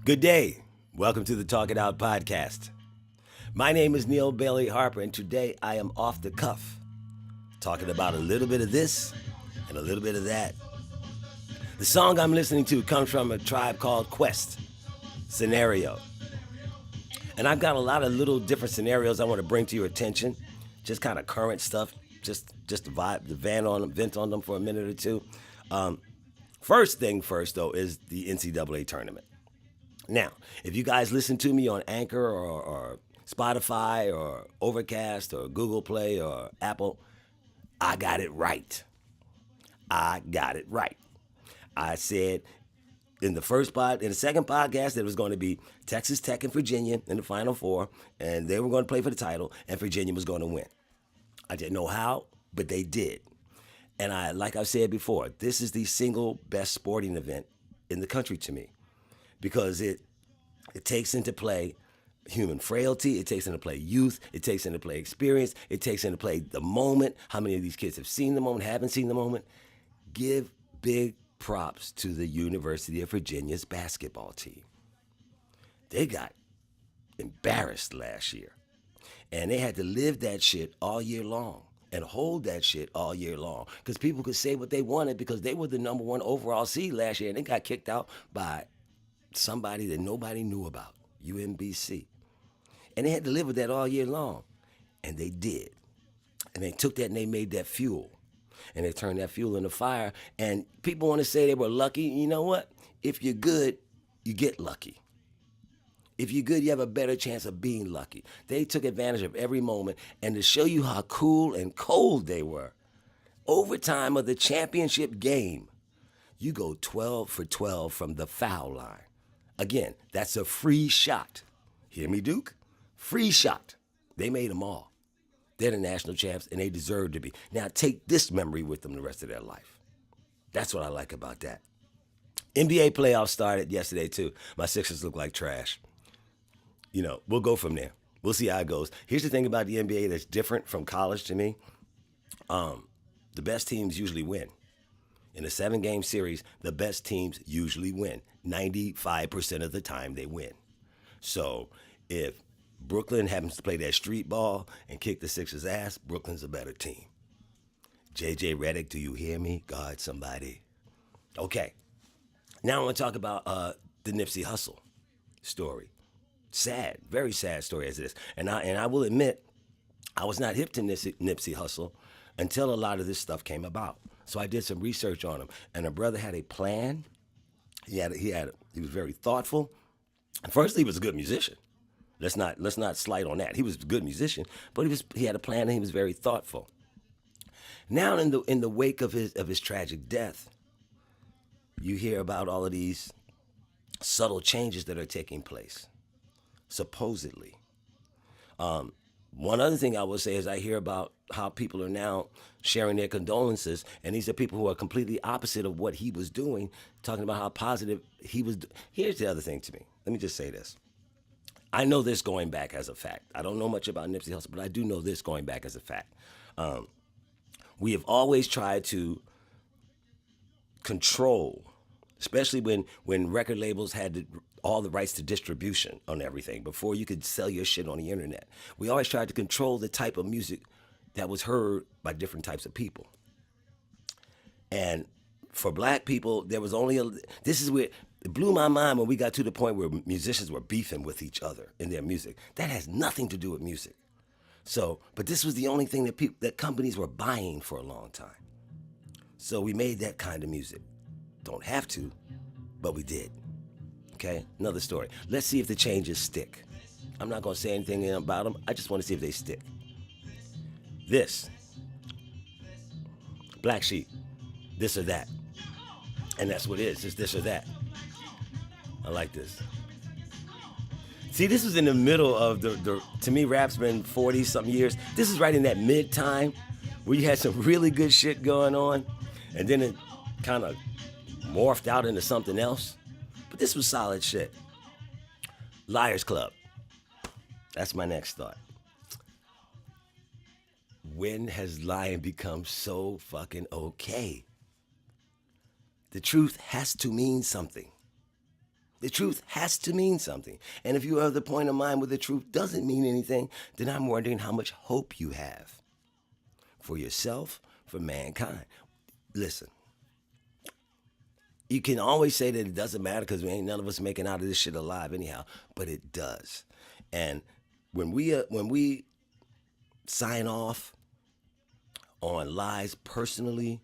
Good day. Welcome to the Talk It Out podcast. My name is Neal Bailey-Harper, and today I am off the cuff, talking about a little bit of this and a little bit of that. The song I'm listening to comes from a tribe called Quest, Scenario. And I've got a lot of little different scenarios I want to bring to your attention, just kind of current stuff, just to vent on them for a minute or two. First thing first, though, is the NCAA tournament. Now, if you guys listen to me on Anchor or Spotify or Overcast or Google Play or Apple, I got it right. I said in the second podcast, that it was going to be Texas Tech and Virginia in the Final Four, and they were going to play for the title, and Virginia was going to win. I didn't know how, but they did. And like I've said before, this is the single best sporting event in the country to me, because it takes into play human frailty, it takes into play youth, it takes into play experience, it takes into play the moment, how many of these kids have seen the moment, haven't seen the moment. Give big props to the University of Virginia's basketball team. They got embarrassed last year, and they had to live that shit all year long and hold that shit all year long, because people could say what they wanted because they were the number one overall seed last year, and they got kicked out by somebody that nobody knew about, UMBC. And they had to live with that all year long. And they did. And they took that and they made that fuel. And they turned that fuel into fire. And people want to say they were lucky. You know what? If you're good, you get lucky. If you're good, you have a better chance of being lucky. They took advantage of every moment. And to show you how cool and cold they were, overtime of the championship game, you go 12 for 12 from the foul line. Again, that's a free shot. Hear me, Duke? Free shot. They made them all. They're the national champs, and they deserve to be. Now, take this memory with them the rest of their life. That's what I like about that. NBA playoffs started yesterday, too. My Sixers look like trash. We'll go from there. We'll see how it goes. Here's the thing about the NBA that's different from college to me. The best teams usually win. In a 7-game series, the best teams usually win. 95% of the time they win. So if Brooklyn happens to play that street ball and kick the Sixers' ass, Brooklyn's a better team. JJ Redick, do you hear me? God, somebody. Okay. Now I want to talk about the Nipsey Hussle story. Sad, very sad story as it is. And I will admit, I was not hip to Nipsey Hussle until a lot of this stuff came about. So I did some research on him, and a brother had a plan. He was very thoughtful. And first, he was a good musician. Let's not slight on that. He was a good musician, but he had a plan, and he was very thoughtful. Now, in the wake of his tragic death, you hear about all of these subtle changes that are taking place, supposedly. One other thing I will say is I hear about how people are now sharing their condolences, and these are people who are completely opposite of what he was doing, talking about how positive he was. Here's the other thing to me. Let me just say this. I know this going back as a fact. I don't know much about Nipsey Hussle, but I do know this going back as a fact. We have always tried to control, especially when record labels had all the rights to distribution on everything, before you could sell your shit on the internet. We always tried to control the type of music that was heard by different types of people. And for black people, there was only this is where it blew my mind when we got to the point where musicians were beefing with each other in their music. That has nothing to do with music. But this was the only thing that companies were buying for a long time. So we made that kind of music. Don't have to, but we did. Okay, another story. Let's see if the changes stick. I'm not going to say anything about them. I just want to see if they stick. This. Black Sheep. This or that. And that's what it is. It's this or that. I like this. See, this was in the middle of to me, rap's been 40-something years. This is right in that mid-time where you had some really good shit going on, and then it kind of morphed out into something else. But this was solid shit. Liars Club. That's my next thought. When has lying become so fucking okay? The truth has to mean something. The truth has to mean something. And if you are of the point of mind where the truth doesn't mean anything, then I'm wondering how much hope you have for yourself, for mankind. Listen, you can always say that it doesn't matter because we ain't none of us making out of this shit alive anyhow, but it does. And when we sign off on lies personally,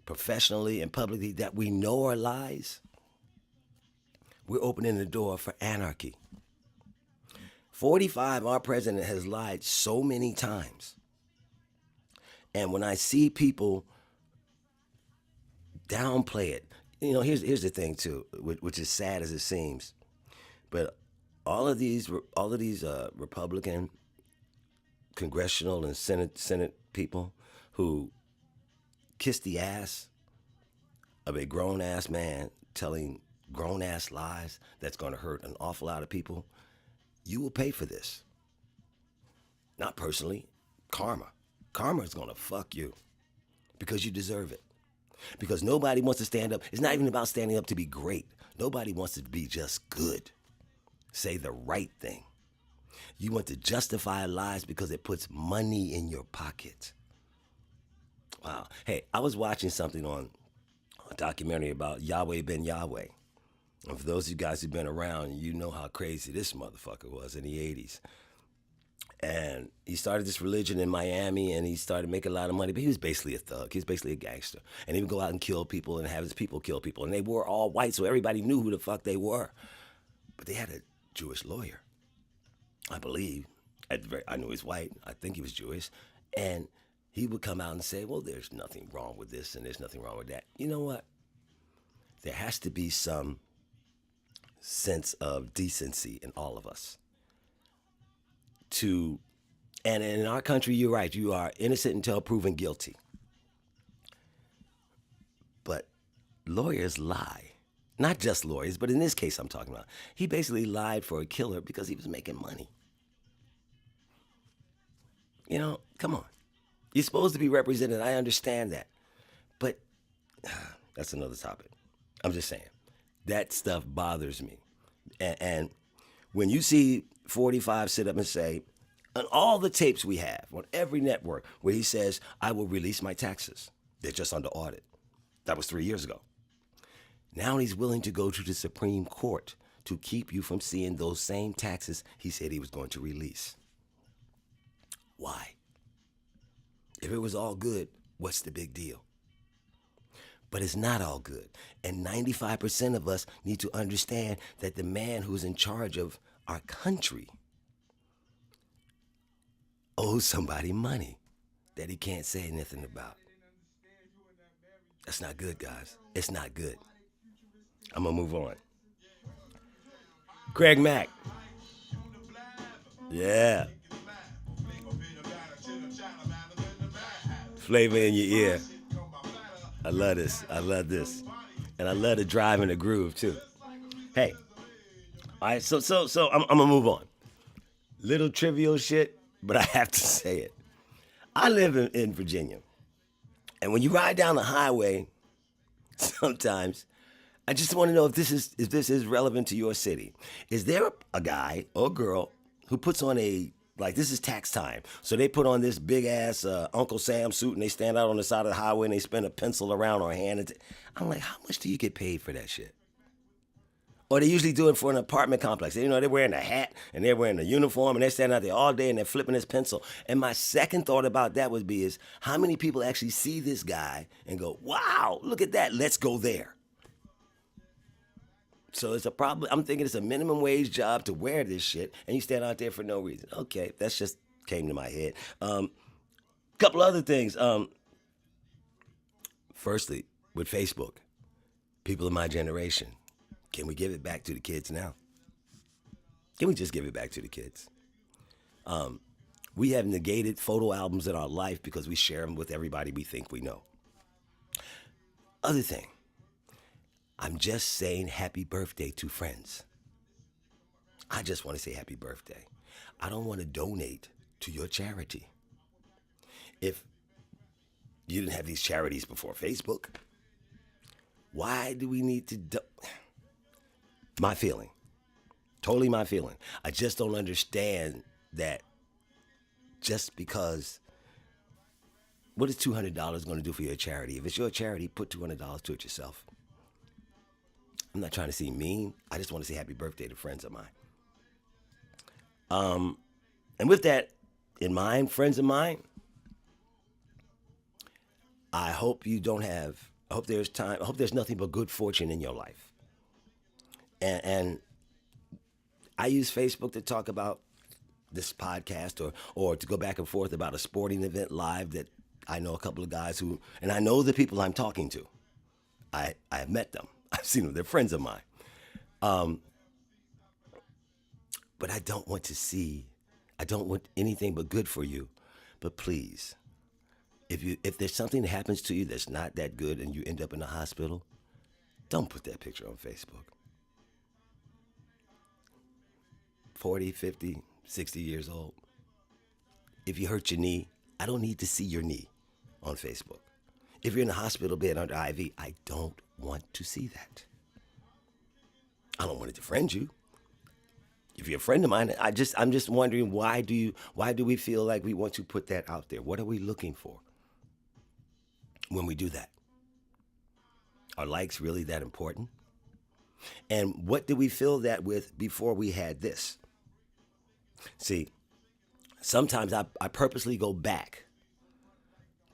professionally, and publicly that we know are lies, we're opening the door for anarchy. 45, our president has lied so many times. And when I see people downplay it, here's the thing too, which is sad as it seems, but all of these Republican congressional and Senate people who kiss the ass of a grown ass man telling grown ass lies that's going to hurt an awful lot of people, you will pay for this. Not personally, karma. Karma is going to fuck you because you deserve it. Because nobody wants to stand up. It's not even about standing up to be great. Nobody wants to be just good. Say the right thing. You want to justify lies because it puts money in your pocket. Wow. Hey, I was watching something on a documentary about Yahweh ben Yahweh. And for those of you guys who've been around, you know how crazy this motherfucker was in the 80s. And he started this religion in Miami, and he started making a lot of money, but he was basically a thug. He was basically a gangster. And he would go out and kill people and have his people kill people. And they were all white, so everybody knew who the fuck they were. But they had a Jewish lawyer, I believe. I knew he was white. I think he was Jewish. And he would come out and say, well, there's nothing wrong with this and there's nothing wrong with that. You know what? There has to be some sense of decency in all of us. And in our country, you're right, you are innocent until proven guilty. But lawyers lie. Not just lawyers, but in this case I'm talking about. He basically lied for a killer because he was making money. Come on. You're supposed to be represented, I understand that. But that's another topic. I'm just saying, that stuff bothers me. And when you see 45 sit up and say, on all the tapes we have, on every network, where he says, I will release my taxes. They're just under audit. That was 3 years ago. Now he's willing to go to the Supreme Court to keep you from seeing those same taxes he said he was going to release. Why? If it was all good, what's the big deal? But it's not all good. And 95% of us need to understand that the man who's in charge of our country owes somebody money that he can't say anything about. That's not good, guys. It's not good. I'm going to move on. Craig Mack. Yeah. Flavor in your ear. I love this. I love this. And I love the drive and the groove, too. Hey. All right, so I'm going to move on. Little trivial shit, but I have to say it. I live in Virginia. And when you ride down the highway, sometimes I just want to know if this is relevant to your city. Is there a guy or a girl who puts on this is tax time. So they put on this big ass Uncle Sam suit and they stand out on the side of the highway and they spin a pencil around or hand. I'm like, how much do you get paid for that shit? Or they usually do it for an apartment complex. They're wearing a hat and they're wearing a uniform and they're standing out there all day and they're flipping this pencil. And my second thought about that is how many people actually see this guy and go, wow, look at that, let's go there. So it's a problem. I'm thinking it's a minimum wage job to wear this shit and you stand out there for no reason. Okay, that's just came to my head. Couple other things. Firstly, with Facebook, people of my generation, can we give it back to the kids now? Can we just give it back to the kids? We have negated photo albums in our life because we share them with everybody we think we know. Other thing, I'm just saying happy birthday to friends. I just want to say happy birthday. I don't want to donate to your charity. If you didn't have these charities before Facebook, why do we need to My feeling. Totally my feeling. I just don't understand that just because, what is $200 going to do for your charity? If it's your charity, put $200 to it yourself. I'm not trying to seem mean. I just want to say happy birthday to friends of mine. And with that in mind, friends of mine, I hope I hope there's nothing but good fortune in your life. And I use Facebook to talk about this podcast or to go back and forth about a sporting event live that I know a couple of guys who, and I know the people I'm talking to. I have met them. I've seen them. They're friends of mine. But I don't want anything but good for you. But please, if there's something that happens to you that's not that good and you end up in the hospital, don't put that picture on Facebook. 40, 50, 60 years old. If you hurt your knee, I don't need to see your knee on Facebook. If you're in a hospital bed under IV, I don't want to see that. I don't want to defriend you. If you're a friend of mine, I'm just wondering why do we feel like we want to put that out there? What are we looking for when we do that? Are likes really that important? And what did we fill that with before we had this? See, sometimes I purposely go back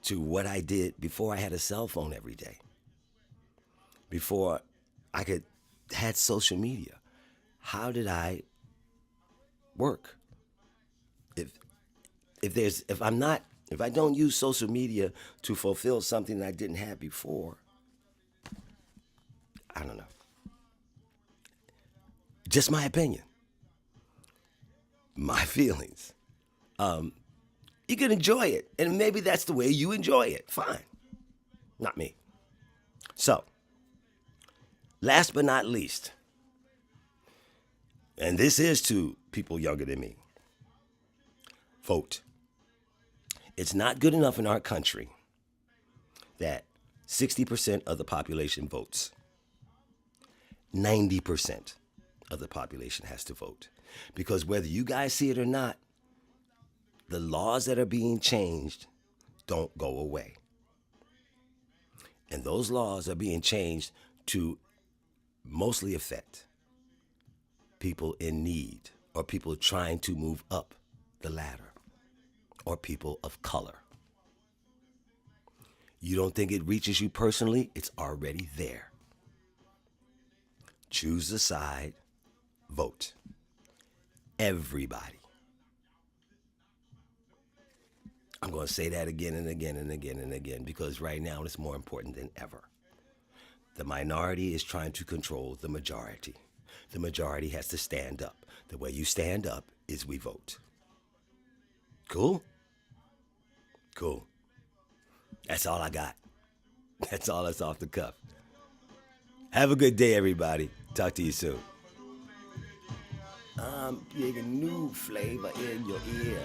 to what I did before I had a cell phone every day. Before I had social media. How did I work? If I don't use social media to fulfill something that I didn't have before, I don't know. Just my opinion. My feelings. You can enjoy it, and maybe that's the way you enjoy it. Fine. Not me. So, last but not least, and this is to people younger than me, vote. It's not good enough in our country that 60% of the population votes. 90% of the population has to vote. Because whether you guys see it or not, the laws that are being changed don't go away. And those laws are being changed to mostly affect people in need or people trying to move up the ladder or people of color. You don't think it reaches you personally? It's already there. Choose a side, vote. Everybody. I'm going to say that again and again and again and again because right now it's more important than ever. The minority is trying to control the majority. The majority has to stand up. The way you stand up is we vote. Cool? Cool. That's all I got. That's all that's off the cuff. Have a good day, everybody. Talk to you soon. I'm getting new flavor in your ear.